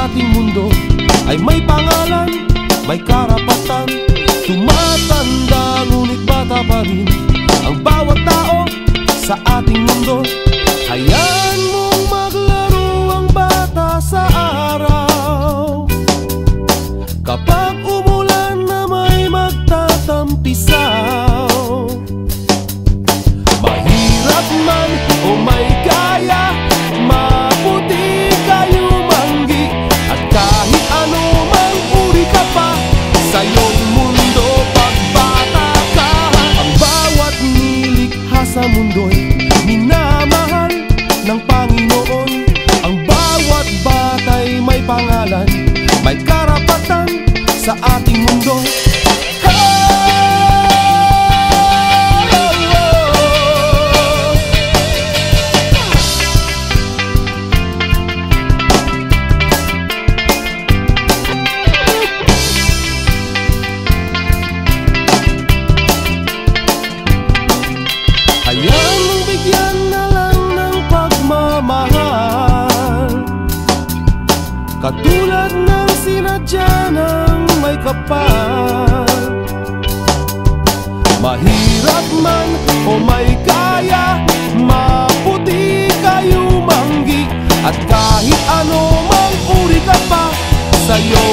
ating mundo ay may pangalan, may karapatan. Tumatanda ngunit bata pa rin ang bawat tao sa ating mundo. Hayaan mong maglaro ang bata sa araw. Kapag umulan na may magtatampisaw, mahirap man o may kaya, maputi kayo manggi. At kahit ano mang uri ka pa sa iyong mundo, pagbata ka. Ang bawat nilikha sa mundo'y minamahal ng Panginoon. Ang bawat bata'y may pangalan, may karapatan sa ating mundo. Hayaan mong bigyan na lang ng pagmamahal, katulad ng sinadya ng may kapal. Mahirap man o may kaya, maputi kayo manggi. At kahit ano mang uri ka pa sa iyo